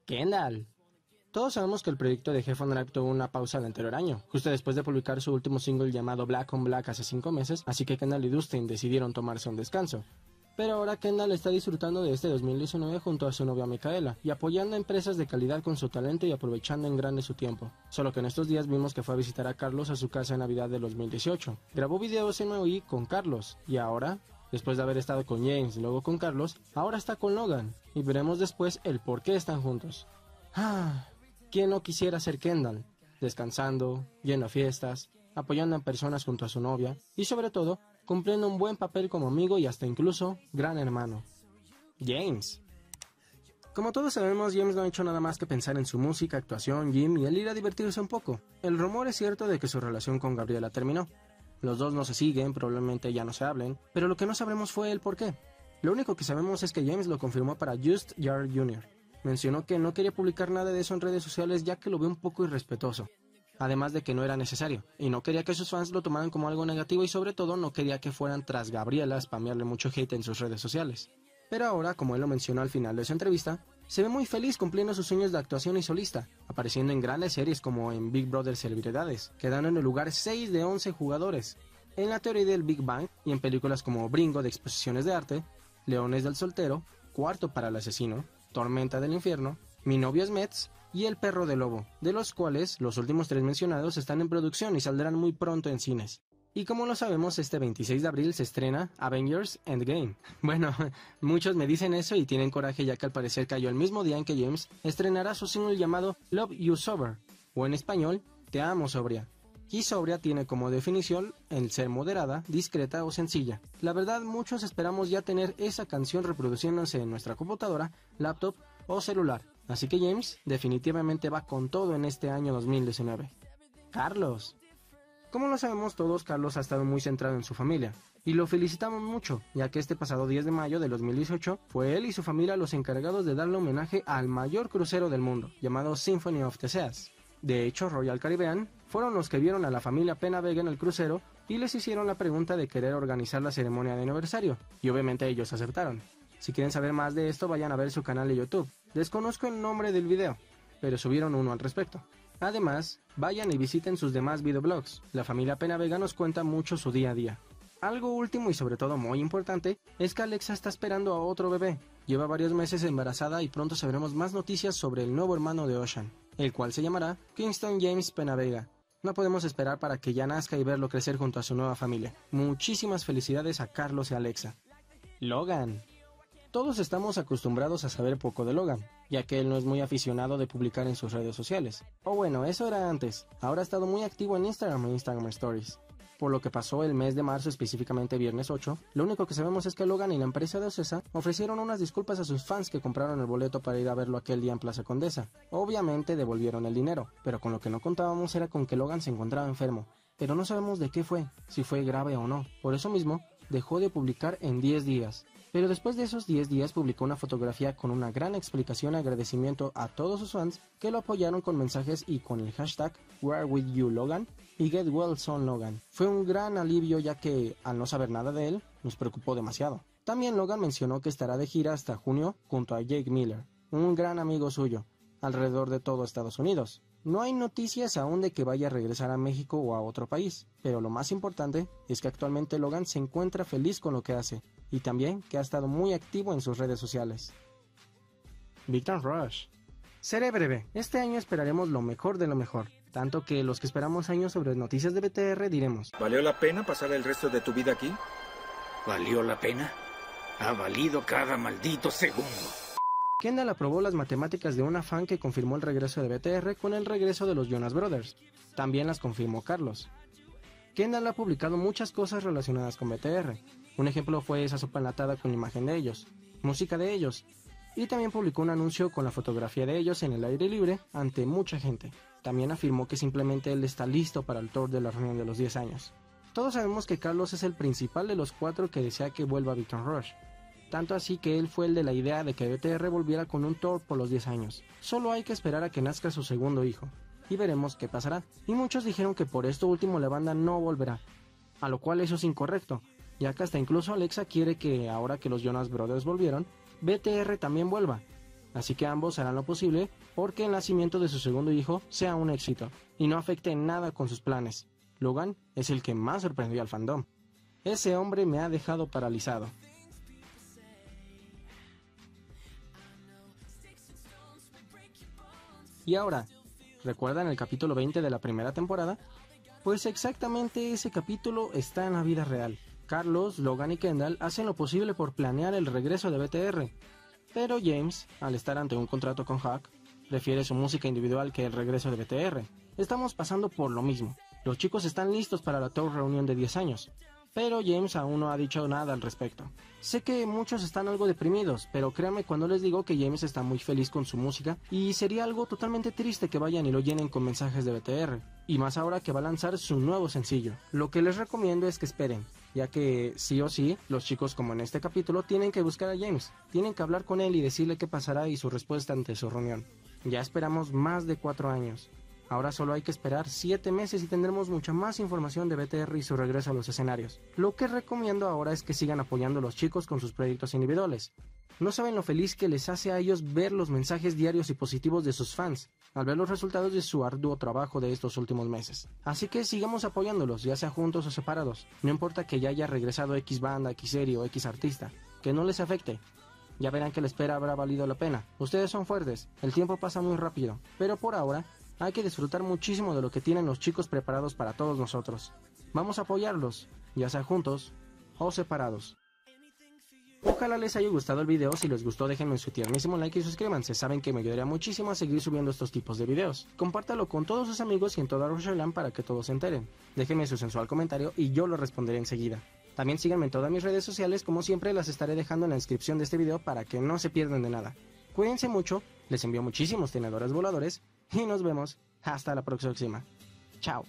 Kendall. Todos sabemos que el proyecto de Heffron Drive tuvo una pausa el anterior año, justo después de publicar su último single llamado Black on Black hace 5 meses, así que Kendall y Dustin decidieron tomarse un descanso. Pero ahora Kendall está disfrutando de este 2019 junto a su novia Micaela, y apoyando a empresas de calidad con su talento y aprovechando en grande su tiempo. Solo que en estos días vimos que fue a visitar a Carlos a su casa en Navidad de 2018. Grabó videos en UI con Carlos, y ahora, después de haber estado con James y luego con Carlos, ahora está con Logan, y veremos después el por qué están juntos. ¿Quién no quisiera ser Kendall? Descansando, yendo a fiestas, apoyando a personas junto a su novia, y sobre todo, cumpliendo un buen papel como amigo y hasta incluso gran hermano. James. Como todos sabemos, James no ha hecho nada más que pensar en su música, actuación, gym y el ir a divertirse un poco. El rumor es cierto de que su relación con Gabriela terminó. Los dos no se siguen, probablemente ya no se hablen, pero lo que no sabremos fue el por qué. Lo único que sabemos es que James lo confirmó para Just Yard Jr. Mencionó que no quería publicar nada de eso en redes sociales ya que lo ve un poco irrespetuoso. Además de que no era necesario, y no quería que sus fans lo tomaran como algo negativo y sobre todo no quería que fueran tras Gabriela a spamearle mucho hate en sus redes sociales. Pero ahora, como él lo mencionó al final de su entrevista, se ve muy feliz cumpliendo sus sueños de actuación y solista, apareciendo en grandes series como en Big Brother Celebridades, quedando en el lugar 6 de 11 jugadores, en la teoría del Big Bang y en películas como Bringo de exposiciones de arte, Leones del Soltero, Cuarto para el Asesino, Tormenta del Infierno, Mi novio es Mets y El perro de lobo, de los cuales los últimos 3 mencionados están en producción y saldrán muy pronto en cines. Y como lo sabemos, este 26 de abril se estrena Avengers Endgame. Bueno, muchos me dicen eso y tienen coraje ya que al parecer cayó el mismo día en que James estrenará su single llamado Love You Sober, o en español, Te amo sobria. Y sobria tiene como definición el ser moderada, discreta o sencilla. La verdad, muchos esperamos ya tener esa canción reproduciéndose en nuestra computadora, laptop o celular. Así que James definitivamente va con todo en este año 2019. Carlos. Como lo sabemos todos, Carlos ha estado muy centrado en su familia. Y lo felicitamos mucho, ya que este pasado 10 de mayo de 2018 fue él y su familia los encargados de darle homenaje al mayor crucero del mundo, llamado Symphony of the Seas. De hecho, Royal Caribbean fueron los que vieron a la familia Pena Vega en el crucero y les hicieron la pregunta de querer organizar la ceremonia de aniversario, y obviamente ellos aceptaron. Si quieren saber más de esto, vayan a ver su canal de YouTube. Desconozco el nombre del video, pero subieron uno al respecto. Además, vayan y visiten sus demás videoblogs. La familia Pena Vega nos cuenta mucho su día a día. Algo último y sobre todo muy importante es que Alexa está esperando a otro bebé. Lleva varios meses embarazada y pronto sabremos más noticias sobre el nuevo hermano de Ocean, el cual se llamará Kingston James Pena Vega. No podemos esperar para que ya nazca y verlo crecer junto a su nueva familia. Muchísimas felicidades a Carlos y Alexa. Logan. Todos estamos acostumbrados a saber poco de Logan, ya que él no es muy aficionado de publicar en sus redes sociales. O bueno, eso era antes. Ahora ha estado muy activo en Instagram e Instagram Stories. Por lo que pasó el mes de marzo, específicamente viernes 8, lo único que sabemos es que Logan y la empresa de Ocesa ofrecieron unas disculpas a sus fans que compraron el boleto para ir a verlo aquel día en Plaza Condesa. Obviamente devolvieron el dinero, pero con lo que no contábamos era con que Logan se encontraba enfermo. Pero no sabemos de qué fue, si fue grave o no. Por eso mismo, dejó de publicar en 10 días. Pero después de esos 10 días publicó una fotografía con una gran explicación y agradecimiento a todos sus fans que lo apoyaron con mensajes y con el hashtag WhereWithYouLogan y Get Well Son Logan. Fue un gran alivio ya que, al no saber nada de él, nos preocupó demasiado. También Logan mencionó que estará de gira hasta junio junto a Jake Miller, un gran amigo suyo, alrededor de todo Estados Unidos. No hay noticias aún de que vaya a regresar a México o a otro país, pero lo más importante es que actualmente Logan se encuentra feliz con lo que hace, y también que ha estado muy activo en sus redes sociales. Victor Rush. Seré breve, este año esperaremos lo mejor de lo mejor, tanto que los que esperamos años sobre noticias de BTR diremos: ¿valió la pena pasar el resto de tu vida aquí? ¿Valió la pena? Ha valido cada maldito segundo. Kendall aprobó las matemáticas de una fan que confirmó el regreso de BTR con el regreso de los Jonas Brothers. También las confirmó Carlos. Kendall ha publicado muchas cosas relacionadas con BTR. Un ejemplo fue esa sopa enlatada con la imagen de ellos, música de ellos, y también publicó un anuncio con la fotografía de ellos en el aire libre ante mucha gente. También afirmó que simplemente él está listo para el tour de la reunión de los 10 años. Todos sabemos que Carlos es el principal de los 4 que desea que vuelva Victor Rush. Tanto así que él fue el de la idea de que BTR volviera con un tour por los 10 años. Solo hay que esperar a que nazca su segundo hijo, y veremos qué pasará. Y muchos dijeron que por esto último la banda no volverá, a lo cual eso es incorrecto, ya que hasta incluso Alexa quiere que ahora que los Jonas Brothers volvieron, BTR también vuelva. así que ambos harán lo posible porque el nacimiento de su segundo hijo sea un éxito y no afecte en nada con sus planes. Logan es el que más sorprendió al fandom. Ese hombre me ha dejado paralizado. Y ahora, ¿recuerdan el capítulo 20 de la primera temporada? Pues exactamente ese capítulo está en la vida real. Carlos, Logan y Kendall hacen lo posible por planear el regreso de BTR, pero James, al estar ante un contrato con Hawk, prefiere su música individual que el regreso de BTR. Estamos pasando por lo mismo. Los chicos están listos para la tour reunión de 10 años, pero James aún no ha dicho nada al respecto. Sé que muchos están algo deprimidos, pero créanme cuando les digo que James está muy feliz con su música y sería algo totalmente triste que vayan y lo llenen con mensajes de BTR, y más ahora que va a lanzar su nuevo sencillo. Lo que les recomiendo es que esperen, ya que sí o sí, los chicos como en este capítulo tienen que buscar a James, tienen que hablar con él y decirle qué pasará y su respuesta ante su reunión. Ya esperamos más de 4 años. Ahora solo hay que esperar 7 meses y tendremos mucha más información de BTR y su regreso a los escenarios. Lo que recomiendo ahora es que sigan apoyando a los chicos con sus proyectos individuales. No saben lo feliz que les hace a ellos ver los mensajes diarios y positivos de sus fans, al ver los resultados de su arduo trabajo de estos últimos meses. Así que sigamos apoyándolos, ya sea juntos o separados. No importa que ya haya regresado X banda, X serie o X artista, que no les afecte. Ya verán que la espera habrá valido la pena. Ustedes son fuertes, el tiempo pasa muy rápido, pero por ahora hay que disfrutar muchísimo de lo que tienen los chicos preparados para todos nosotros. Vamos a apoyarlos, ya sea juntos o separados. Ojalá les haya gustado el video. Si les gustó déjenme su tiernísimo like y suscríbanse. Saben que me ayudaría muchísimo a seguir subiendo estos tipos de videos. Compártalo con todos sus amigos y en toda Roshland para que todos se enteren. Déjenme su sensual comentario y yo lo responderé enseguida. También síganme en todas mis redes sociales, como siempre las estaré dejando en la descripción de este video para que no se pierdan de nada. Cuídense mucho, les envío muchísimos tenedores voladores y nos vemos hasta la próxima. Chao.